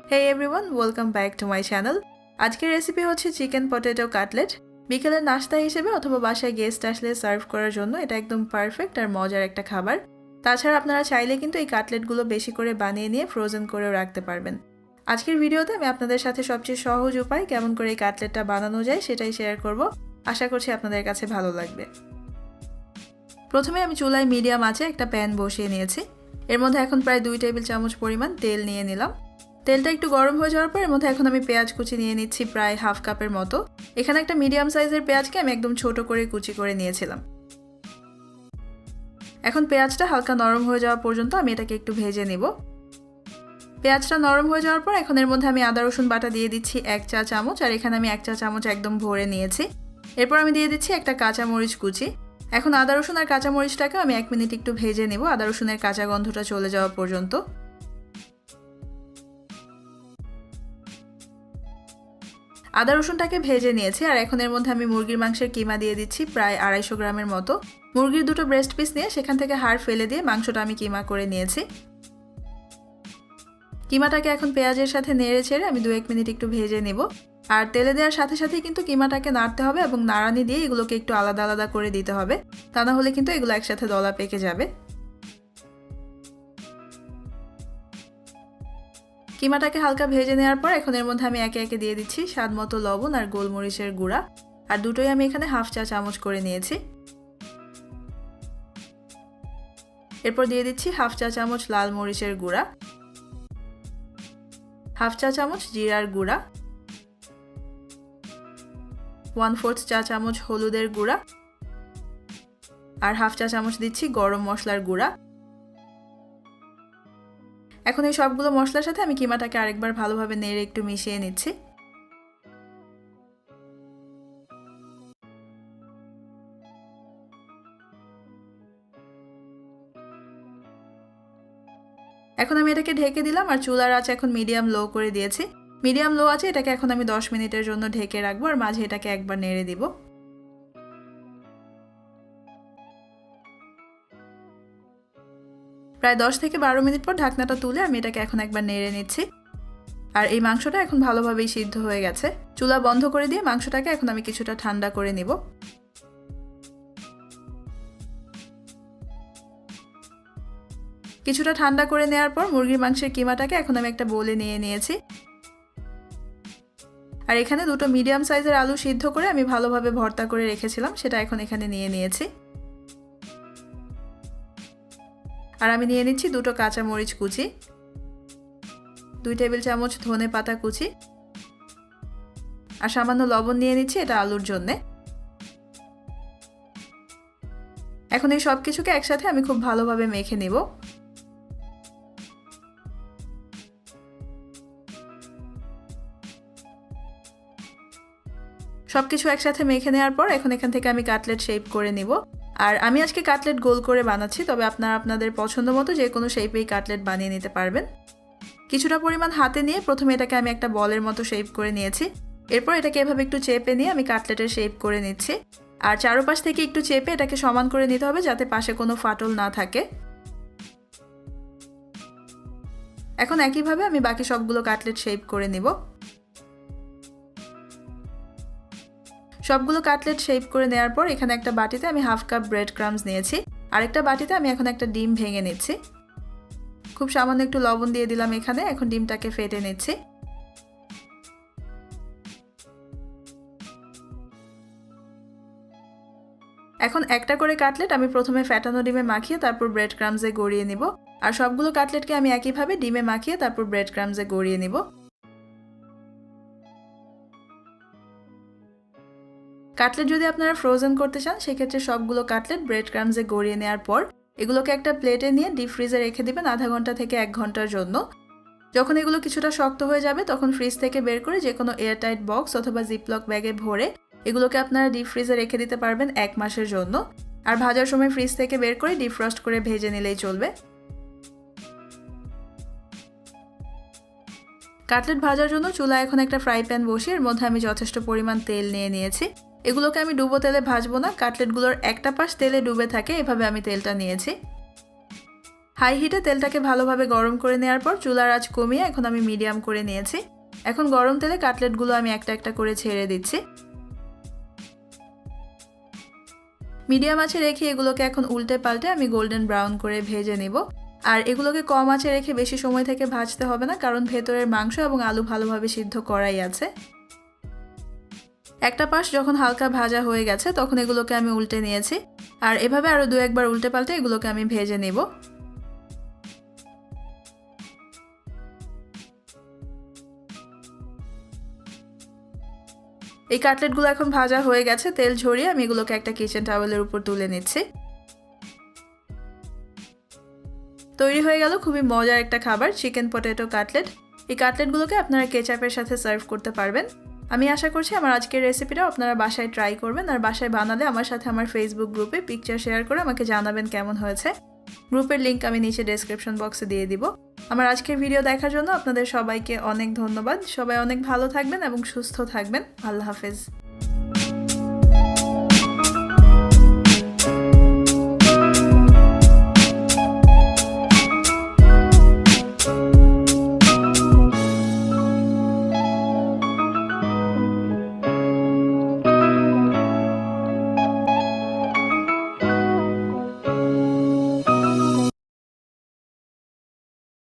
Hey everyone, welcome back to my channel. আজকের recipe হচ্ছে chicken potato cutlet. বিকেলের নাস্তা হিসেবে অথবা বাসায় গেস্ট আসলে সার্ভ করার জন্য এটা একদম পারফেক্ট আর মজার একটা খাবার। তাছাড়া আপনারা চাইলে কিন্তু এই কাটলেটগুলো বেশি করে বানিয়ে নিয়ে ফ্রোজেন করেও রাখতে পারবেন। আজকের ভিডিওতে আমি আপনাদের সাথে সবচেয়ে সহজ উপায় কেমন করে এই কাটলেটটা বানানো যায় সেটাই শেয়ার করব। আশা করছি আপনাদের কাছে ভালো লাগবে। প্রথমে আমি চুলায় মিডিয়াম আঁচে একটা প্যান বসিয়ে নিয়েছি। এর মধ্যে এখন প্রায় 2 টেবিল চামচ পরিমাণ তেল নিয়ে নিলাম। তেলটা একটু গরম হয়ে যাওয়ার পর এর মধ্যে এখন আমি পেঁয়াজ কুচি নিয়ে নিচ্ছি প্রায় হাফ কাপের মতো। এখানে একটা মিডিয়াম সাইজের পেঁয়াজকে আমি একদম ছোট করে কুচি করে নিয়েছিলাম। এখন পেঁয়াজটা হালকা নরম হয়ে যাওয়া পর্যন্ত আমি এটাকে একটু ভেজে নেব। পেঁয়াজটা নরম হয়ে যাওয়ার পর এখন এর মধ্যে আমি আদা রসুন বাটা দিয়ে দিচ্ছি 1 চা চামচ, আর এখানে আমি 1 চা চামচ একদম ভরে নিয়েছি। এরপর আমি দিয়ে দিচ্ছি একটা কাঁচা মরিচ কুচি। এখন আদা রসুন আর কাঁচা মরিচটাকে আমি 1 মিনিট একটু ভেজে নেব, আদা রসুনের কাঁচা গন্ধটা চলে যাওয়া পর্যন্ত। আদা রসুনটাকে ভেজে নিয়েছি, আর এখন এর মধ্যে আমি মুরগির মাংসের কিমা দিয়ে দিচ্ছি প্রায় 250 গ্রামের মতো। মুরগির দুটো ব্রেস্ট পিস নিয়ে সেখান থেকে হাড় ফেলে দিয়ে মাংসটা আমি কিমা করে নিয়েছি। কিমাটাকে এখন পেঁয়াজের সাথে নেড়ে ছেড়ে আমি 2-1 মিনিট একটু ভেজে নেব। আর তেলে দেওয়ার সাথে সাথেই কিন্তু কিমাটাকে নাড়তে হবে এবং নাড়ানি দিয়ে এগুলোকে একটু আলাদা আলাদা করে দিতে হবে, তা না হলে কিন্তু এগুলো একসাথে দলা পেকে যাবে। কিমাটাকে হালকা ভেজে নেওয়ার পর এখন এর মধ্যে আমি একে একে দিয়ে দিচ্ছি স্বাদ মতো লবণ আর গোলমরিচের গুঁড়া, আর দুটোই আমি এখানে হাফ চা চামচ করে নিয়েছি। এরপর দিয়ে দিচ্ছি হাফ চা চামচ লাল মরিচের গুঁড়া, হাফ চা চামচ জিরার গুঁড়া, 1/4 চা চামচ হলুদের গুঁড়া, আর হাফ চা চামচ দিচ্ছি গরম মশলার গুঁড়া। এখন এই সবগুলো মশলার সাথে আমি কিমাটাকে আরেকবার ভালোভাবে নেড়ে একটু মিশিয়ে নিচ্ছি। এখন আমি এটাকে ঢেকে দিলাম, আর চুলার আঁচ এখন মিডিয়াম লো করে দিয়েছি। মিডিয়াম লো আছে এটাকে এখন আমি 10 মিনিটের জন্য ঢেকে রাখবো, আর মাঝে এটাকে একবার নেড়ে দিব। প্রায় 10 থেকে 12 মিনিট পর ঢাকনাটা তুলে আমি এটাকে এখন একবার নেড়ে নিচ্ছি। আর এই মাংসটা এখন ভালোভাবেই সিদ্ধ হয়ে গেছে। চুলা বন্ধ করে দিয়ে মাংসটাকে এখন আমি কিছুটা ঠান্ডা করে নিব। কিছুটা ঠান্ডা করে নেওয়ার পর মুরগির মাংসের কিমাটাকে এখন আমি একটা বোলে নিয়ে নিয়েছি। আর এখানে দুটো মিডিয়াম সাইজের আলু সিদ্ধ করে আমি ভালোভাবে ভর্তা করে রেখেছিলাম, সেটা এখন এখানে নিয়ে নিয়েছি। আর আমি নিয়ে নিচ্ছি দুটো কাঁচা মরিচ কুচি, 2 টেবিল চামচ ধনে পাতা কুচি, আর সামান্য লবণ নিয়ে নিচ্ছি এটা আলুর জন্যে। এখন এই সব কিছুকে একসাথে আমি খুব ভালোভাবে মেখে নেব। সবকিছু একসাথে মেখে নেওয়ার পর এখন এখান থেকে আমি কাটলেট শেপ করে নিব। আর আমি আজকে কাটলেট গোল করে বানাচ্ছি, তবে আপনারা আপনাদের পছন্দ মতো যে কোনো শেপেই কাটলেট বানিয়ে নিতে পারবেন। কিছুটা পরিমাণ হাতে নিয়ে প্রথমে এটাকে আমি একটা বলের মতো শেপ করে নিয়েছি। এরপর এটাকে এভাবে একটু চেপে নিয়ে আমি কাটলেটের শেপ করে নিচ্ছি। আর চারপাশ থেকে একটু চেপে এটাকে সমান করে নিতে হবে যাতে পাশে কোনো ফাটল না থাকে। এখন একইভাবে আমি বাকি সবগুলো কাটলেট শেপ করে নিব। সবগুলো কাটলেট শেপ করে নেওয়ার পর এখানে একটা বাটিতে আমি হাফ কাপ ব্রেড ক্রাম্বস নিয়েছি, আরেকটা বাটিতে আমি এখন একটা ডিম ভেঙে নিচ্ছি। খুব সামান্য একটু লবণ দিয়ে দিলাম এখানে। এখন ডিমটাকে ফেটে নিচ্ছি। এখন একটা করে কাটলেট আমি প্রথমে ফ্যাটানো ডিমে মাখিয়ে তারপর ব্রেড ক্রাম্বসে গড়িয়ে নিব, আর সবগুলো কাটলেটকে আমি একইভাবে ডিমে মাখিয়ে তারপর ব্রেড ক্রাম্বসে গড়িয়ে নিব। কাটলেট যদি আপনারা ফ্রোজেন করতে চান সেক্ষেত্রে সবগুলো কাটলেট ব্রেড ক্রাম্বসে গড়িয়ে নেওয়ার পর এগুলোকে একটা প্লেটে নিয়ে ডিপ ফ্রিজে রেখে দিবেন আধা ঘন্টা থেকে 1 ঘন্টার জন্য। যখন এগুলো কিছুটা শক্ত হয়ে যাবে তখন ফ্রিজ থেকে বের করে যে কোনো এয়ারটাইট বক্স অথবা জিপলক ব্যাগে ভরে এগুলোকে আপনারা ডিপ ফ্রিজে রেখে দিতে পারবেন 1 মাসের জন্য। আর ভাজার সময় ফ্রিজ থেকে বের করে ডিফ্রস্ট করে ভেজে নিলেই চলবে। কাটলেট ভাজার জন্য চুলায় এখন একটা ফ্রাই প্যান বসিয়ে এর মধ্যে আমি যথেষ্ট পরিমাণ তেল নিয়ে নিয়েছি। এগুলোকে আমি ডুবো তেলে ভাজবো না, কাটলেটগুলোর একটা পাশ তেলে ডুবে থাকে এভাবে আমি তেলটা নিয়েছি। হাই হিটে তেলটাকে ভালোভাবে গরম করে নেওয়ার পর চুলার আঁচ কমিয়ে এখন আমি মিডিয়াম করে নিয়েছি। এখন গরম তেলে কাটলেটগুলো আমি একটা একটা করে ছেড়ে দিচ্ছি। মিডিয়াম আঁচে রেখে এগুলোকে এখন উল্টে পাল্টে আমি গোল্ডেন ব্রাউন করে ভেজে নেব। আর এগুলোকে কম আঁচে রেখে বেশি সময় থেকে ভাজতে হবে না, কারণ ভেতরের মাংস এবং আলু ভালোভাবে সিদ্ধ করাই আছে। একটা পাশ যখন হালকা ভাজা হয়ে গেছে তখন এগুলোকে আমি উল্টে নিয়েছি। আর এভাবে আরও 2 একবার উল্টে পাল্টে এগুলোকে আমি ভেজে নেব। এই কাটলেটগুলো এখন ভাজা হয়ে গেছে, তেল ঝরিয়ে আমি এগুলোকে একটা কিচেন টাওয়েলের উপর তুলে নিচ্ছি। তৈরি হয়ে গেল খুবই মজার একটা খাবার, চিকেন পটেটো কাটলেট। এই কাটলেটগুলোকে আপনারা কেচাপের সাথে সার্ভ করতে পারবেন। আমি আশা করছি আমার আজকের রেসিপিটা আপনারা বাসায় ট্রাই করবেন, আর বাসায় বানালে আমার সাথে আমার ফেসবুক গ্রুপে পিকচার শেয়ার করে আমাকে জানাবেন কেমন হয়েছে। গ্রুপের লিংক আমি নিচে ডেসক্রিপশন বক্সে দিয়ে দিব। আমার আজকের ভিডিও দেখার জন্য আপনাদের সবাইকে অনেক ধন্যবাদ। সবাই অনেক ভালো থাকবেন এবং সুস্থ থাকবেন। আল্লাহ হাফেজ।